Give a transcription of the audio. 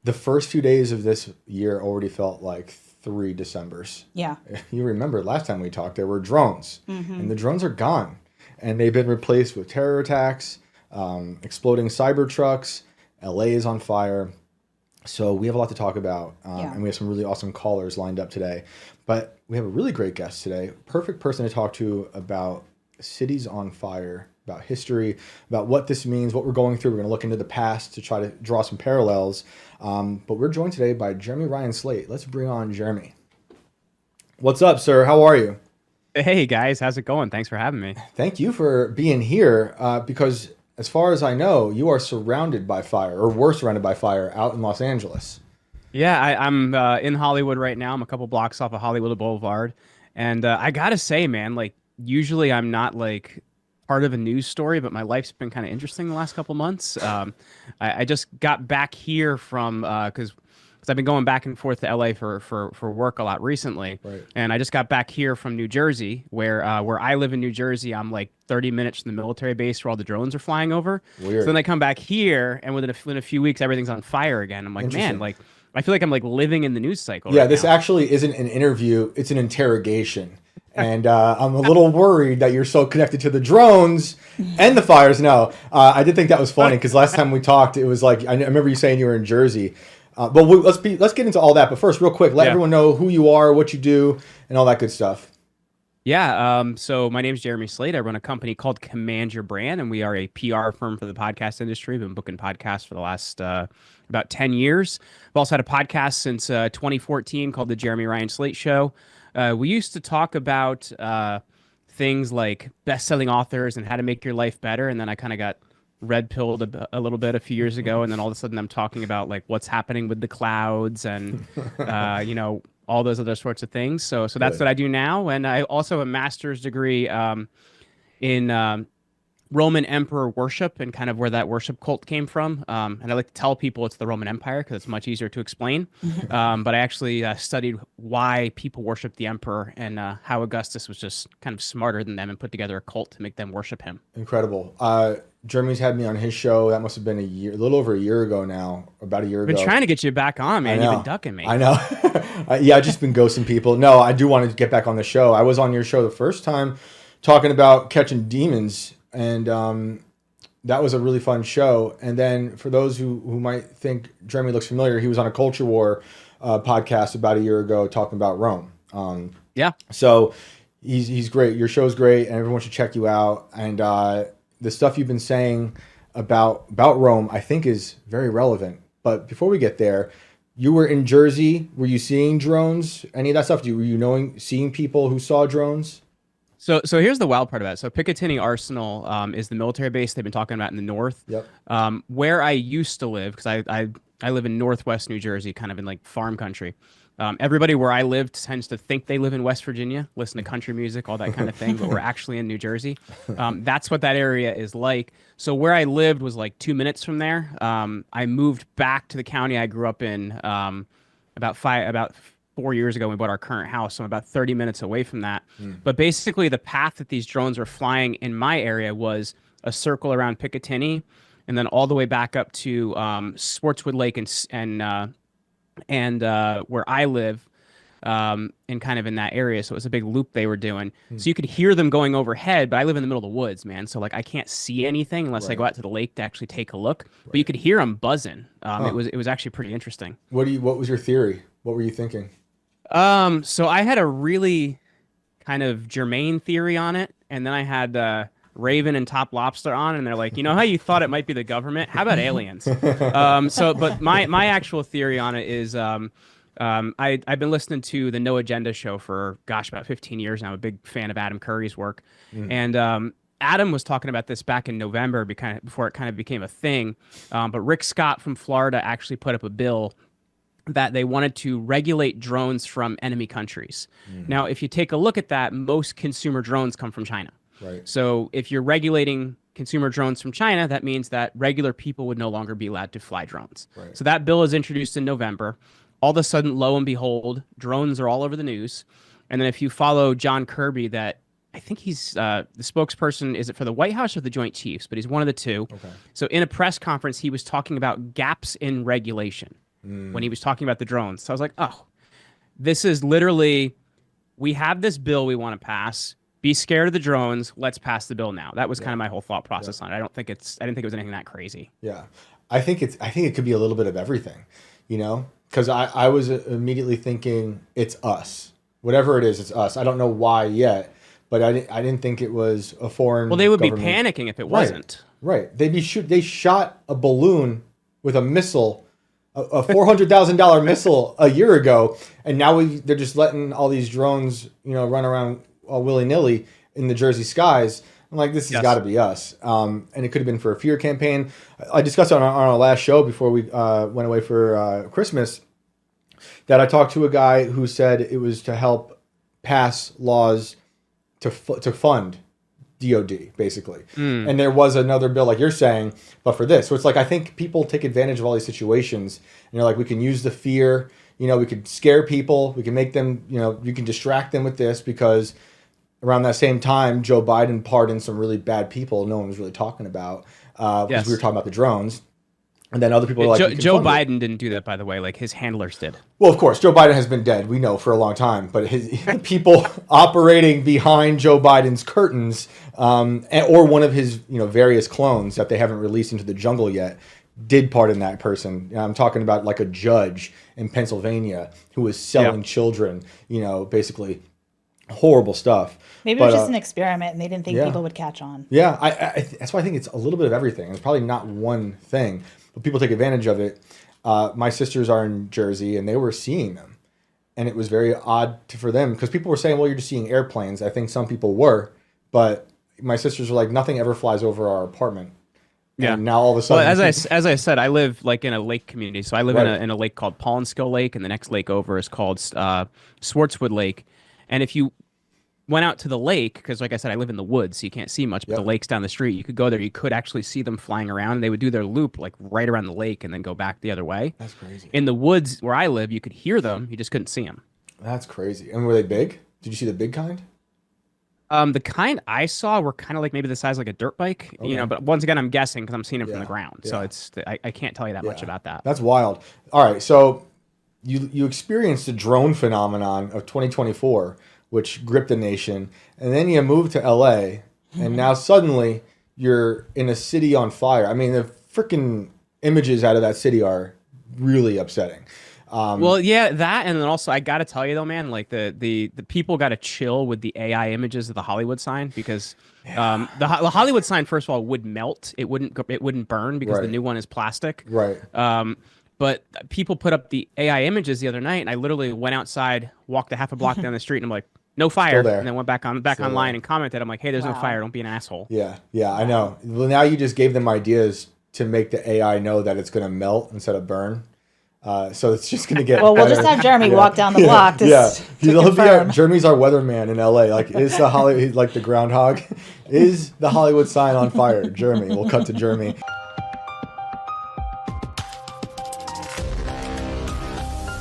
The first few days of this year already felt like 3 Decembers. Yeah. You remember last time we talked, there were drones, Mm-hmm. and the drones are gone, and they've been replaced with terror attacks, exploding cyber trucks. LA is on fire. So we have a lot to talk about, Yeah. and we have some really awesome callers lined up today. But we have a really great guest today, perfect person to talk to about cities on fire, about history, about what this means, what we're going through. We're going to look into the past to try to draw some parallels. But we're joined today by Jeremy Ryan Slate. Let's bring on Jeremy. What's up, sir? How are you? Hey guys, how's it going? Thanks for having me. Thank you for being here because, as far as I know, you are surrounded by fire, or were surrounded by fire out in Los Angeles. Yeah, I'm in Hollywood right now. I'm a couple blocks off of Hollywood Boulevard, and I gotta say, man, like usually I'm not like part of a news story, but my life's been kind of interesting the last couple months. I just got back here from because I've been going back and forth to LA for work a lot recently, Right. and I just got back here from New Jersey, where I live in New Jersey. I'm like 30 minutes from the military base where all the drones are flying over. Weird. So then I come back here, and within a few weeks, everything's on fire again. I'm like, Interesting. man, like I feel like I'm like living in the news cycle. Yeah, right this now. actually isn't an interview, it's an interrogation. And I'm a little worried that you're so connected to the drones and the fires. No, I did think that was funny because last time we talked, it was like I remember you saying you were in Jersey. But let's get into all that. But first, real quick, let Yeah. everyone know who you are, what you do, and all that good stuff. Yeah. So my name's Jeremy Slate. I run a company called Command Your Brand, and we are a PR firm for the podcast industry. We've been booking podcasts for the last about 10 years. We've also had a podcast since 2014 called The Jeremy Ryan Slate Show. We used to talk about things like best-selling authors and how to make your life better, and then I kind of got red pilled a little bit a few years ago, and then all of a sudden I'm talking about like what's happening with the clouds and all those other sorts of things. So that's Good. what I do now, and I also have a master's degree in Roman emperor worship and kind of where that worship cult came from. And I like to tell people it's the Roman Empire because it's much easier to explain. But I actually studied why people worship the emperor and how Augustus was just kind of smarter than them and put together a cult to make them worship him. Incredible. Jeremy's had me on his show. That must have been a little over a year ago now, about a year I've ago. been trying to get you back on, man. I You've know. been ducking me. I know. Yeah, I've just been ghosting people. No, I do want to get back on the show. I was on your show the first time talking about catching demons, and that was a really fun show. And then for those who might think Jeremy looks familiar, he was on a Culture War podcast about a year ago talking about Rome. Yeah. So he's great. Your show's great, and everyone should check you out. And the stuff you've been saying about Rome, I think, is very relevant. But before we get there, you were in Jersey. Were you seeing drones? Any of that stuff? Were you seeing people who saw drones? So here's the wild part about it. So Picatinny Arsenal is the military base they've been talking about in the north. Yep. Where I used to live, because I live in northwest New Jersey, kind of in like farm country. Everybody where I live tends to think they live in West Virginia, listen to country music, all that kind of thing, but we're actually in New Jersey. That's what that area is like. So where I lived was like 2 minutes from there. I moved back to the county I grew up in about 4 years ago. We bought our current house, so I'm about 30 minutes away from that. But basically, the path that these drones were flying in my area was a circle around Picatinny, and then all the way back up to Sportswood Lake and where I live, and kind of in that area. So it was a big loop they were doing. So you could hear them going overhead, but I live in the middle of the woods, man. So like I can't see anything unless I Right. go out to the lake to actually take a look. But you could hear them buzzing. Huh. It was actually pretty interesting. What was your theory? What were you thinking? So I had a really kind of germane theory on it, and then I had Raven and Top Lobster on, and they're like, you know how you thought it might be the government? How about aliens? But my actual theory on it is I've been listening to the No Agenda show for about 15 years now. I'm a big fan of Adam Curry's work, and Adam was talking about this back in November, before it kind of became a thing. But Rick Scott from Florida actually put up a bill that they wanted to regulate drones from enemy countries. Now, if you take a look at that, most consumer drones come from China. Right. So if you're regulating consumer drones from China, that means that regular people would no longer be allowed to fly drones. Right. So that bill is introduced in November. All of a sudden, lo and behold, drones are all over the news. And then if you follow John Kirby, that I think he's the spokesperson, is it for the White House or the Joint Chiefs? But he's one of the two. Okay. So in a press conference, he was talking about gaps in regulation. when he was talking about the drones. So I was like, oh, this is literally, we have this bill we want to pass. Be scared of the drones. Let's pass the bill now. That was kind of my whole thought process on it. I didn't think it was anything that crazy. Yeah. I think it could be a little bit of everything, you know, because I was immediately thinking it's us, whatever it is, it's us. I don't know why yet, but I didn't think it was a foreign. Well, they would government. be panicking if it wasn't. Right. They shot a balloon with a missile, a $400,000 missile a year ago, and now they're just letting all these drones, you know, run around all willy nilly in the Jersey skies. I'm like, this has got to be us. And it could have been for a fear campaign. I discussed on our last show before we went away for Christmas that I talked to a guy who said it was to help pass laws to fund DOD, basically. And there was another bill, like you're saying, but for this. So it's like, I think people take advantage of all these situations. And they're like, we can use the fear, you know, we could scare people. We can make them, you know, you can distract them with this because around that same time, Joe Biden pardoned some really bad people no one was really talking about because we were talking about the drones. And then other people were like... Joe Biden didn't do that, by the way. Like, his handlers did. Well, of course, Joe Biden has been dead, we know, for a long time. But his people operating behind Joe Biden's curtains or one of his, you know, various clones that they haven't released into the jungle yet did pardon that person. I'm talking about like a judge in Pennsylvania who was selling children, you know, basically horrible stuff. Maybe it was just an experiment and they didn't think people would catch on. Yeah, that's why I think it's a little bit of everything. It's probably not one thing, but people take advantage of it. My sisters are in Jersey and they were seeing them. And it was very odd for them because people were saying, well, you're just seeing airplanes. I think some people were, but my sisters were like, nothing ever flies over our apartment. Yeah. And now all of a sudden, well, as I said, I live like in a lake community. So I live in a lake called Paulinskill Lake, and the next lake over is called Swartzwood Lake. And if you went out to the lake, because like I said, I live in the woods, so you can't see much, but the lake's down the street. You could go there. You could actually see them flying around. And they would do their loop like right around the lake and then go back the other way. That's crazy. In the woods where I live, you could hear them. You just couldn't see them. That's crazy. And were they big? Did you see the big kind? The kind I saw were kind of like maybe the size of like a dirt bike, you know, but once again, I'm guessing because I'm seeing it from the ground. So I can't tell you that much about that. That's wild. All right. So you experienced the drone phenomenon of 2024, which gripped the nation. And then you moved to LA and now suddenly you're in a city on fire. I mean, the freaking images out of that city are really upsetting. Well, yeah, that, and then also I gotta tell you though, man, like the people gotta chill with the AI images of the Hollywood sign because the Hollywood sign, first of all, would melt. It wouldn't burn because the new one is plastic. Right. But people put up the AI images the other night, and I literally went outside, walked a half a block down the street, and I'm like, no fire, and then went back online and commented. I'm like, hey, there's no fire. Don't be an asshole. Yeah, I know. Well, now you just gave them ideas to make the AI know that it's going to melt instead of burn. So it's just going to get well, we'll just have Jeremy walk down the block to confirm. Jeremy's our weatherman in LA. Like, is the like the groundhog? Is the Hollywood sign on fire? Jeremy. We'll cut to Jeremy.